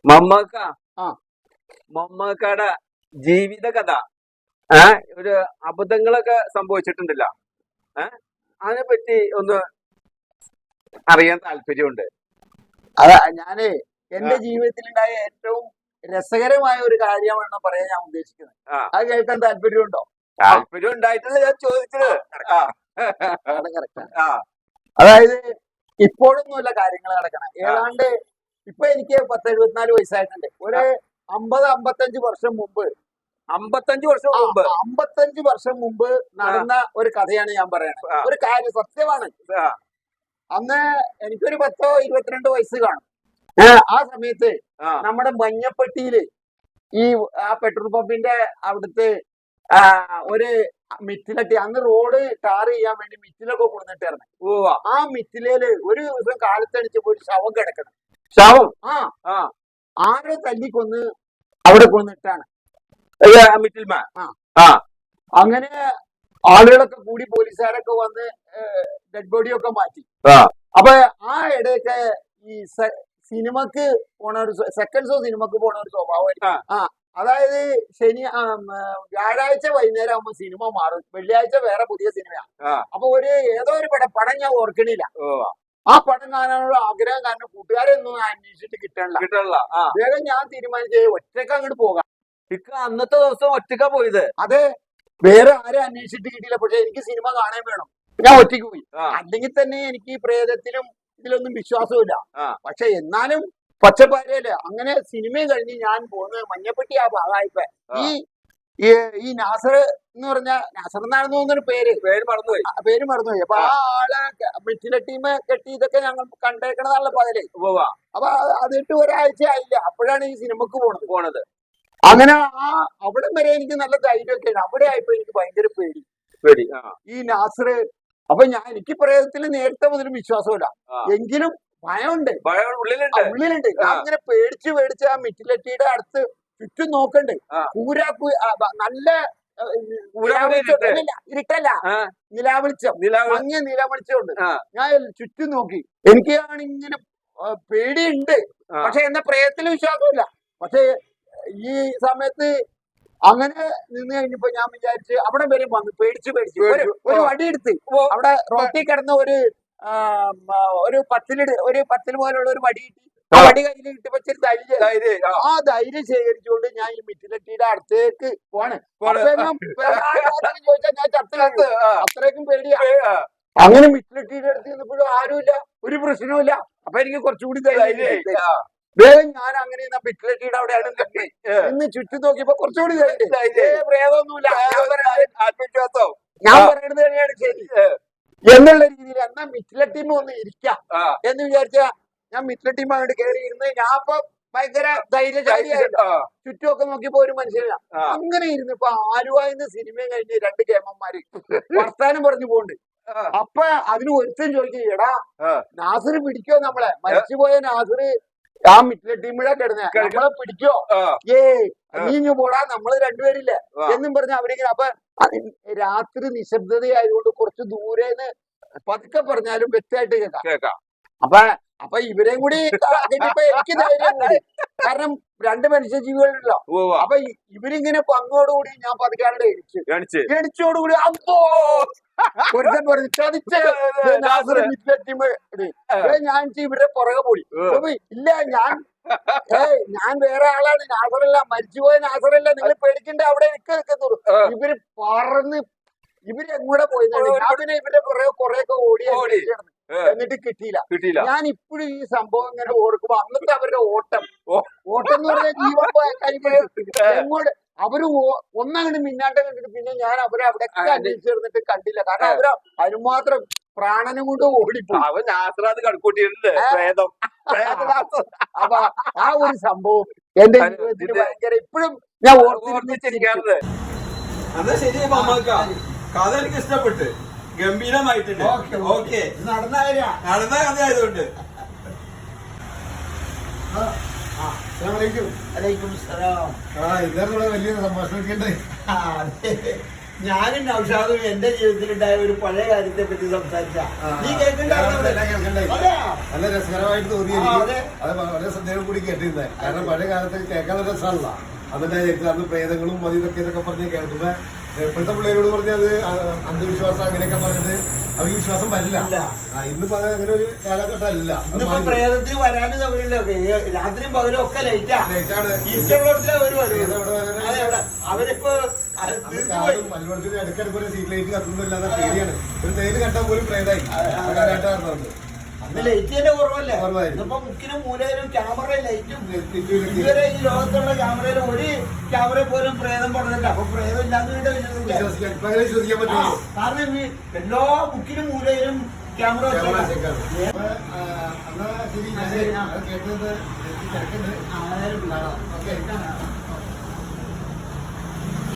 മമ്മക്ക ആ മമ്മക്കയുടെ ജീവിത കഥ ഒരു അബദ്ധങ്ങളൊക്കെ സംഭവിച്ചിട്ടുണ്ടല്ലോ. അതിനെ പറ്റി ഒന്ന് അറിയാൻ താല്പര്യമുണ്ട്. അതാ ഞാന് എന്റെ ജീവിതത്തിലുണ്ടായ ഏറ്റവും രസകരമായ ഒരു കാര്യമാണ് പറയാൻ ഞാൻ ഉദ്ദേശിക്കുന്നത്. അത് കേൾക്കാൻ താല്പര്യമുണ്ടോ? താല്പര്യം ഉണ്ടായിട്ടല്ല ഞാൻ ചോദിച്ചത്. അതായത് ഇപ്പോഴൊന്നുമല്ല കാര്യങ്ങൾ നടക്കണം. ഏതാണ്ട് ഇപ്പൊ എനിക്ക് 10-74 വയസ്സായിട്ടുണ്ട്. ഒരു 50-55 വർഷം മുമ്പ് 55 വർഷം മുമ്പ് നടന്ന ഒരു കഥയാണ് ഞാൻ പറയുന്നത്. ഒരു കാര്യം സത്യമാണ്. അന്ന് എനിക്കൊരു 10-22 വയസ്സ് കാണും. ആ സമയത്ത് നമ്മുടെ മഞ്ഞപ്പെട്ടിയില് ആ പെട്രോൾ പമ്പിന്റെ അവിടുത്തെ ഒരു മിറ്റിലട്ടി, അന്ന് റോഡ് ടാർ ചെയ്യാൻ വേണ്ടി മിറ്റിലൊക്കെ കൊടുത്തിട്ടായിരുന്നു. ആ മിറ്റിലേല് ഒരു ദിവസം കാലത്തടിച്ചപ്പോ ഒരു ശവം കിടക്കണം. ശവം ആരോ തല്ലിക്കൊന്ന് അവിടെ കൊണ്ടിട്ടാണ് അങ്ങനെ ആളുകളൊക്കെ കൂടി പോലീസുകാരൊക്കെ വന്ന് ഡെഡ് ബോഡിയൊക്കെ മാറ്റി. അപ്പൊ ആ ഇടയൊക്കെ ഈ സിനിമക്ക് പോണ ഒരു സെക്കൻഡ് ഷോ സിനിമക്ക് പോണ ഒരു സ്വഭാവം. അതായത് വ്യാഴാഴ്ച വൈകുന്നേരം ആകുമ്പോ സിനിമ മാറും, വെള്ളിയാഴ്ച വേറെ പുതിയ സിനിമയാണ്. അപ്പൊ ഏതോ ഒരു പടം ഞാൻ ഓർക്കണില്ല. ആ പടം കാണാനുള്ള ആഗ്രഹം കാരണം കൂട്ടുകാരെ ഒന്നും അന്വേഷിച്ചിട്ട് കിട്ടണില്ല. വേഗം ഞാൻ തീരുമാനിച്ചത് ഒറ്റക്ക് അങ്ങോട്ട് പോകാം. അന്നത്തെ ദിവസം ഒറ്റക്ക പോയത്. അതെ, വേറെ ആരും അന്വേഷിച്ചിട്ട് കിട്ടിയില്ല. പക്ഷെ എനിക്ക് സിനിമ കാണാൻ വേണം. ഞാൻ ഒറ്റയ്ക്ക് പോയി. അല്ലെങ്കിൽ തന്നെ എനിക്ക് പ്രേതത്തിലും ഇതിലൊന്നും വിശ്വാസമില്ല. പക്ഷെ എന്നാലും പച്ചപ്പാരയില് അങ്ങനെ സിനിമയും കഴിഞ്ഞ് ഞാൻ പോകുന്നത് മഞ്ഞപ്പെട്ടി ആ ഭാഗമായിപ്പോ ഈ നാസർ എന്ന് പറഞ്ഞ നാസർ എന്നാണെന്ന് തോന്നുന്നൊരു പേര് മറന്നുപോയി. അപ്പൊ ആ ആളെ മിറ്റിലെ ടീം കെട്ടി ഇതൊക്കെ ഞങ്ങൾ കണ്ടേക്കണതാണല്ലോ പകല്. അപ്പൊ അതിട്ട് ഒരാഴ്ച ആയില്ല, അപ്പോഴാണ് ഈ സിനിമക്ക് പോണത്. അങ്ങനെ അവിടം വരെ എനിക്ക് നല്ല ധൈര്യമൊക്കെയാണ്. അവിടെ ആയപ്പോ എനിക്ക് ഭയങ്കര പേടി. ഈ നാസർ അപ്പൊ എനിക്ക് പ്രേതത്തിൽ നേരത്തെ മുതലും വിശ്വാസമില്ല, എങ്കിലും ഭയമുണ്ട്, ഉള്ളിലുണ്ട്. അങ്ങനെ പേടിച്ച് ആ മിറ്റിലെട്ടിയുടെ അടുത്ത് ചുറ്റും നോക്കണ്ട്. നല്ല ഇരുട്ടല്ല, നിലാവെളിച്ചം, മങ്ങിയ നിലാവെളിച്ചമുണ്ട്. ഞാൻ ചുറ്റും നോക്കി. എനിക്കാണ് ഇങ്ങനെ പേടിയുണ്ട്, പക്ഷെ എന്നെ പ്രേതത്തിൽ വിശ്വാസമില്ല. പക്ഷെ ഈ സമയത്ത് അങ്ങനെ നിന്ന് കഴിഞ്ഞപ്പോ ഞാൻ വിചാരിച്ച് അവിടെ വരെ വന്നു പേടിച്ച് ഒരു വടിയെടുത്ത് അവിടെ റോട്ടിൽ കിടന്ന ഒരു പത്തിൽ പോലുള്ള ഒരു വടി കിട്ടി. ആ വടി കയ്യിൽ കിട്ടി വെച്ചൊരു ധൈര്യം, ആ ധൈര്യം ശേഖരിച്ചുകൊണ്ട് ഞാൻ ഈ മിറ്റിലെട്ടിയുടെ അടുത്തേക്ക് പോണ്. ചോദിച്ചാൽ ഞാൻ ചത്തിലത്ത്, അത്രയ്ക്കും പേടിയാ. അങ്ങനെ മിറ്റിലെട്ടിയുടെ അടുത്ത് നിന്നപ്പോഴും ആരുമില്ല, ഒരു പ്രശ്നവുമില്ല. അപ്പൊ എനിക്ക് കുറച്ചുകൂടി ധൈര്യം. വേഗം ഞാൻ അങ്ങനെ മിറ്റിലെട്ടിയുടെ അവിടെയാണ് ഇന്ന് ചുറ്റും നോക്കിയപ്പോ കുറച്ചുകൂടി പ്രേതമൊന്നുമില്ല. ഞാൻ പറയുന്നത് തന്നെയാണ് ശരി എന്നുള്ള രീതിയിൽ എന്നാ മിറ്റിലെ ടീം ഒന്ന് ഇരിക്കാം എന്ന് വിചാരിച്ച ഞാൻ മിറ്റിലെ ടീം അങ്ങോട്ട് കയറി ഇരുന്ന് ഞാൻ ഇപ്പൊ ഭയങ്കര ധൈര്യശാലിയായിരുന്നു. ചുറ്റുമൊക്കെ നോക്കിയപ്പോ ഒരു മനുഷ്യനില്ല. അങ്ങനെ ഇരുന്നപ്പോ ആലുവായിന്ന് സിനിമയും കഴിഞ്ഞ് 2 കേമന്മാര് വർത്താനം പറഞ്ഞു പോണ്ട്. അപ്പൊ അതിന് ഒരുത്തൻ ചോദിക്കും, എടാ നാസർ പിടിക്കോ നമ്മളെ? മരിച്ചുപോയ നാസർ ആ മിറ്റിലെ ടീമിലെ കിടന്ന നമ്മളെ പിടിക്കോ? നീ പോടാ, നമ്മള് രണ്ടുപേരില്ല എന്നും പറഞ്ഞ അവരിങ്ങനെ. അപ്പൊ രാത്രി നിശബ്ദതയായതുകൊണ്ട് കുറച്ച് ദൂരേന്ന് പതുക്കെ പറഞ്ഞാലും വ്യക്തമായിട്ട് കേൾക്കാം. അപ്പൊ ഇവരെയും കൂടി എനിക്ക് ധൈര്യം കൂടി, കാരണം 2 മനുഷ്യജീവികളുണ്ടല്ലോ. അപ്പൊ ഇവരിങ്ങനെ പങ്കോടുകൂടി ഞാൻ പതുക്കാണ്ട് എണിച്ചോടുകൂടി അപ്പോ ഒരുത്തൻ പറഞ്ഞു ചതിച്ച് ഞാൻ ഇവരുടെ പുറകെ പോയി. ഇല്ല ഞാൻ വേറെ ആളാണ്, നാസറല്ല, മരിച്ചുപോയ നാസറല്ല, നിങ്ങൾ പേടിക്കണ്ട, അവിടെ നിൽക്കുന്നുള്ളൂ. ഇവര് പറന്ന് ഇവരെങ്ങൂടെ പോയി. പിന്നെ ഇവരുടെ പുറകെ കുറെയൊക്കെ ഓടി എന്നിട്ട് കിട്ടിയില്ല. ഞാൻ ഇപ്പോഴും ഈ സംഭവം ഇങ്ങനെ ഓർക്കുമ്പോ അന്നത്തെ അവരുടെ ഓട്ടം എന്ന് പറഞ്ഞാൽ ജീവൻ കൈപിടിച്ചു എങ്ങോട്ട് അവര് ഒന്നങ്ങോട്ട് മിന്നാട്ടം കണ്ടിട്ട് പിന്നെ ഞാൻ അവരെ അവിടെ അന്വേഷിച്ചിരുന്നിട്ട് കണ്ടില്ല. കാരണം അവര് അതിനുമാത്രം പ്രാണനും കൊണ്ട് ഓടിപ്പോയി. അപ്പൊ ആ ഒരു സംഭവം എന്റെ ജീവിതത്തിൽ ഭയങ്കര ഇപ്പോഴും ഞാൻ ഓർത്തിരിക്കാറുണ്ട്. കഥ എനിക്ക് ഇഷ്ടപ്പെട്ട്, ഗംഭീരമായിട്ടുണ്ട്. ഓക്കെ, നടന്ന കഥയായതുകൊണ്ട് വലിയ സംഭാഷണം ഞാനും നൗഷാദും എന്റെ ജീവിതത്തിലുണ്ടായ ഒരു പഴയ കാര്യത്തെ പറ്റി സംസാരിച്ച നീ നല്ല രസകരമായിട്ട് തോന്നി ആ, എനിക്ക്. അതെ. അത് വളരെ ശ്രദ്ധയോട് കൂടി കേട്ടിരുന്നേ. കാരണം പഴയ കാലത്ത് കേൾക്കാൻ നല്ല രസമല്ല. അതിന്റെ അന്ന് പ്രേതങ്ങളും അത് ഇതൊക്കെ പറഞ്ഞ് കേൾക്കുമ്പോ ഇപ്പോഴത്തെ പിള്ളേരോട് പറഞ്ഞത് അന്ധവിശ്വാസം അങ്ങനെയൊക്കെ പറഞ്ഞിട്ട് അവർക്ക് വിശ്വാസം വരില്ല. ഇന്നിപ്പോ അത് അങ്ങനെ ഒരു കാലഘട്ടം അല്ല. ഇന്നിപ്പോ പ്രേതത്തിന് വരാനും സൗകര്യമില്ല. രാത്രിയും പകലും ഒക്കെ ലൈറ്റാ. ലേറ്റാണ്. ഇഷ്ടമുള്ളവരുടെ ഒരു പ്രേതം ഇവിടെ വരെ- അതെ, അവിടെ അവരിപ്പോ അത് തീർത്തുപോയി. മലപ്പുറത്തിന് ഇടയ്ക്കിടയ്ക്ക് ഒരു സീറ്റ് ലൈറ്റ് കത്തുന്നില്ലാതെ പേടിയാണ്. ഒരു തേയില് കണ്ടാൽ പോലും പ്രേതായി കാലഘട്ടമായിരുന്നു. അന്ന് ലൈറ്റ് തന്നെ കുറവല്ലേ. കുറവായിരുന്നു. ഇന്നിപ്പോ മുക്കിനും മൂലയിലും ക്യാമറ ലൈറ്റും ഇതുവരെ ഈ ലോകത്തുള്ള ക്യാമറയിൽ ഒരു ക്യാമറ പോലും പ്രേതം പടന്നില്ല. അപ്പൊ പ്രേതം ഇല്ലാന്ന് വേണ്ട വിശ്വസിക്കാൻ ഇപ്പൊ അങ്ങനെ വിശ്വസിക്കാൻ പറ്റുള്ളൂ. കാരണം ഈ എല്ലാ മുക്കിനും മൂലയിലും ക്യാമറ ക്യാമറ വെച്ചേക്കാം. വെച്ചേക്കാണ്. അപ്പൊ, എന്നാ ശരി, ഞാൻ കേട്ടത് തിരക്കുണ്ട്. ഓക്കെ.